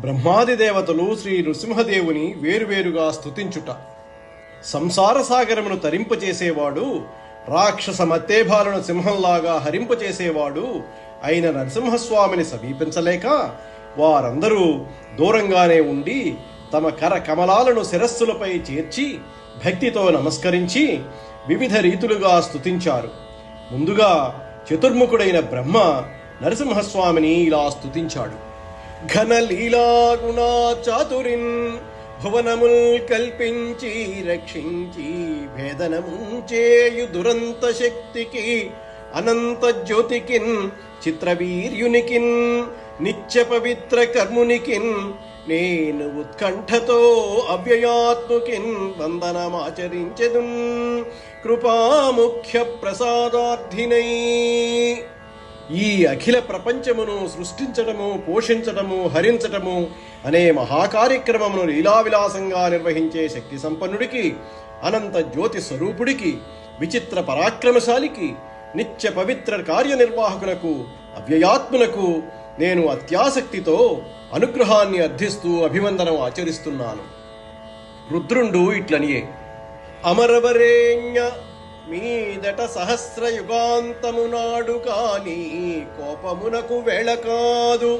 బ్రహ్మాది దేవతలు శ్రీ నృసింహదేవుని వేరువేరుగా స్తుతించుట. సంసార సాగరమును తరింపచేసేవాడు, రాక్షస మత్తేభాలను సింహంలాగా హరింపచేసేవాడు అయిన నరసింహస్వామిని సమీపించలేక వారందరూ దూరంగానే ఉండి తమ కర కమలాలను శిరస్సులపై చేర్చి భక్తితో నమస్కరించి వివిధ రీతులుగా స్తుతించారు. ముందుగా చతుర్ముఖుడైన బ్రహ్మ నరసింహస్వామిని ఇలా స్తుతించాడు. ఘన లీలాగుణా చాతురిన్ భువనముల్ కల్పించి రక్షించి భేదనముంచేయు దురంత శక్తికి అనంత జ్యోతికిన్ చిత్రవీర్యునికిన్ నిత్య పవిత్ర కర్మునికిన్ నేను ఉత్కంఠతో అవ్యయాత్ముకిన్ వందనమాచరించెదున్ కృపాముఖ్య ప్రసాదార్థినై. ఈ అఖిల ప్రపంచమును సృష్టించటము, పోషించటము, హరించటము అనే మహాకార్యక్రమమును లీలావిలాసంగా నిర్వహించే శక్తి సంపన్నుడికి, అనంత జ్యోతి స్వరూపుడికి, విచిత్ర పరాక్రమశాలికి, నిత్య పవిత్ర కార్యనిర్వాహకులకు, అవ్యయాత్ములకు నేను అత్యాసక్తితో అనుగ్రహాన్ని అర్థిస్తూ అభివందనం ఆచరిస్తున్నాను. రుద్రుండు ఇట్లనియే: అమరవరేణ్య మీదట సహస్రయుగాంతమునాడు కాని కోపమునకు వేళ కాదు,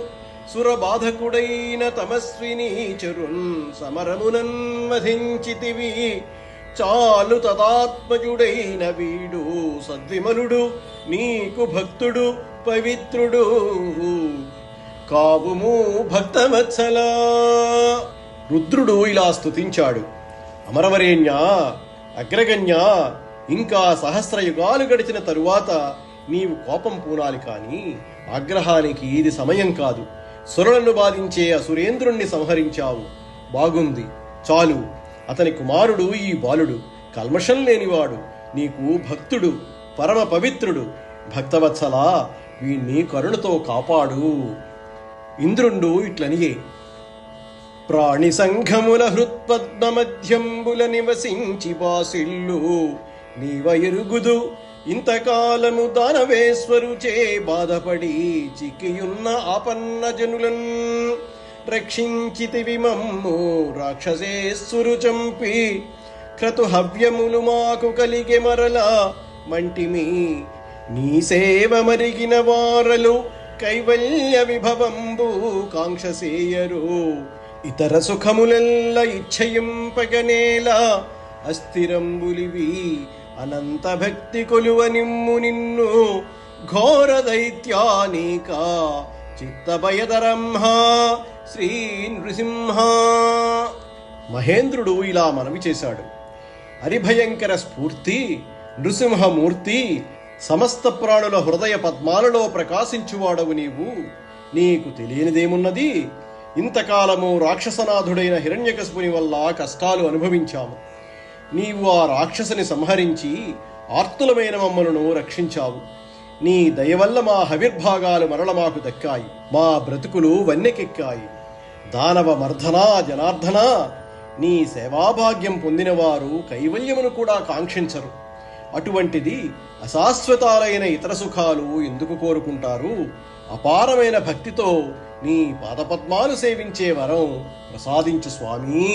సురబాధకుడైన తమస్విని చరున్ సమరమునన్ వధించితివి. చాలు తదాత్మజుడైన వీడు సద్విమలుడు, నీకు భక్తుడు పవిత్రుడు కావుము భక్తవత్సలా. రుద్రుడు ఇలా స్తుతించాడు: అమరవరేణ్య, అగ్రగణ్య, ఇంకా సహస్రయుగాలు గడిచిన తరువాత నీవు కోపం పూనాలి కాని ఆగ్రహానికి ఇది సమయం కాదు. సురులను బాధించే అసురేంద్రుణ్ణి సంహరించావు, బాగుంది, చాలు. అతని కుమారుడు ఈ బాలుడు కల్మషం లేనివాడు, నీకు భక్తుడు, పరమ పవిత్రుడు. భక్తవత్సలా, వీణ్ణి కరుణతో కాపాడు. ఇంద్రుండు ఇట్లనియే: ప్రాణి సంఘముల హృత్పద్మ మధ్యంబుల నివసించి బాసిల్లు నీవ ఎరుగుదు, ఇంతకాలము దానవేశ్వరుచే బాధపడి చిక్కియున్న ఆపన్న జనులన్ రక్షించితివి మమ్ము రాక్షసేశ్వరు చంపి. క్రతుహవ్యములు మాకు కలిగే మరలా మంటిమి, నీ సేవ మరిగిన వారలు కైవల్య విభవంబు కాంక్షసేయరు. ఇతర సుఖములెల్ల ఇచ్ఛయింపగనేలా అస్థిరంబులివి అనంత భక్తి కొలువ నిమ్ము నిన్ను ఘోర దైత్యానీక చిత్తభయదరంహ శ్రీ నృసింహ. మహేంద్రుడు ఇలా మనవి చేశాడు: హరిభయంకర స్ఫూర్తి నృసింహమూర్తి, సమస్త ప్రాణుల హృదయ పద్మాలలో ప్రకాశించువాడవు నీవు. నీకు తెలియనిదేమున్నది? ఇంతకాలము రాక్షసనాథుడైన హిరణ్యకశిపుని వల్ల కష్టాలు అనుభవించాము. నీవు ఆ రాక్షసుని సంహరించి ఆర్తులమైన మమ్మలను రక్షించావు. నీ దయవల్ల మా హవిర్భాగాలు మరల మాకు దక్కాయి, మా బ్రతుకులు వన్నెకెక్కాయి. దానవ మర్ధనా జనార్దన, నీ సేవాభాగ్యం పొందినవారు కైవల్యమును కూడా కాంక్షించరు. అటువంటిది అశాశ్వతాలైన ఇతర సుఖాలు ఎందుకు కోరుకుంటారు? అపారమైన భక్తితో నీ పాదపద్మాలు సేవించే వరం ప్రసాదించు స్వామీ.